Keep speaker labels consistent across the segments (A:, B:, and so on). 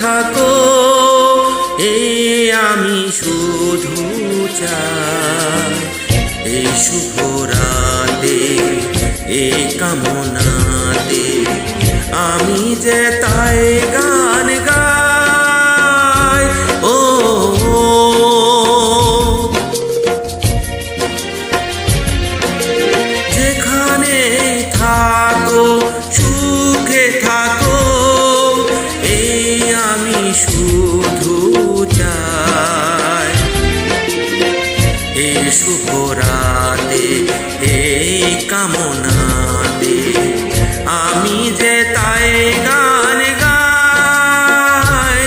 A: থাকো, এই আমি শুধু চাই। এই শুভ রাতে, এই কামনাতে আমি যে তাই গান গাই। ও যেখানে থাকো সুখে থাকো, এই আমি শুধু চাই। এই শুভ রাতে, এই কামনাতে আমি যে তাই গান গাই।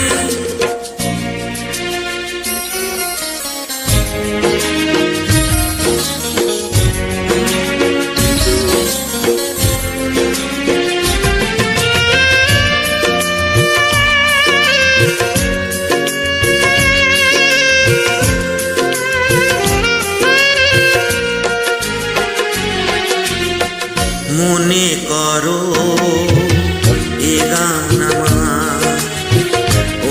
A: মনে করো এ গান আমার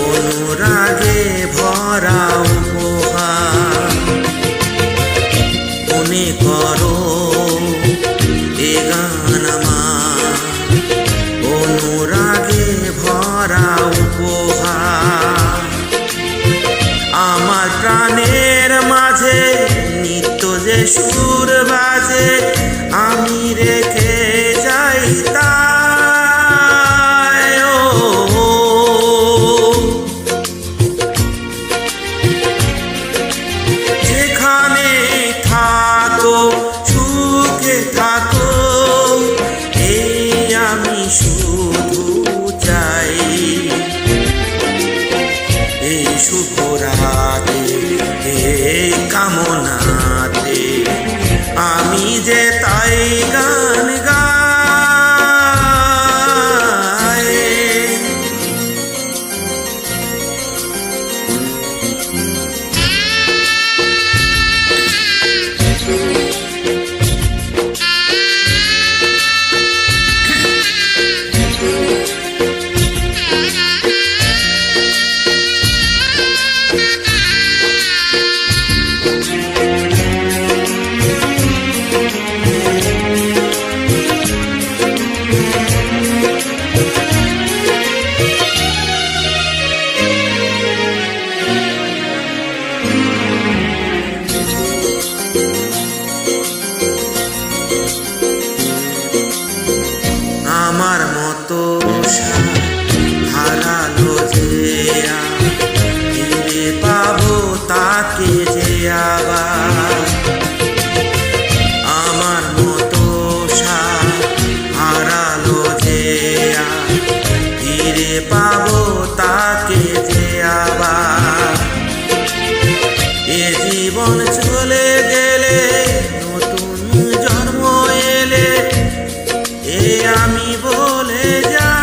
A: অনুরাগে ভরা উপহার। মনে করো এ গান আমার অনুরাগে ভরা উপহার। আমার প্রাণের মাঝে নিত্য যে সুর বাজে, আমি রেখে যাই তাই। ও যেখানে থাকো সুখে থাকো, এই আমি শুধু চাই। এই শুভ রাতে, এই কামনাতে আমি যে তাই গান গাই। আমার মতো হারালো যে ফিরে পাবো তাকে যে আবার। আমার মতো হারালো যে ফিরে পাবো তাকে যে আবার। এ জীবন চলে গেলে নতুন জন্ম এলে, এ আমি বলে যাই।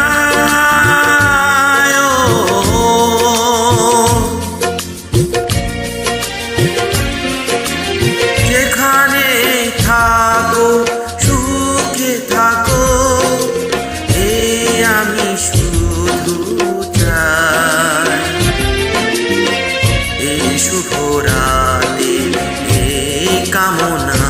A: যেখানে থাকো সুখে থাকো, এই আমি শুধু চাই। এই শুভ রাতে, এই কামনা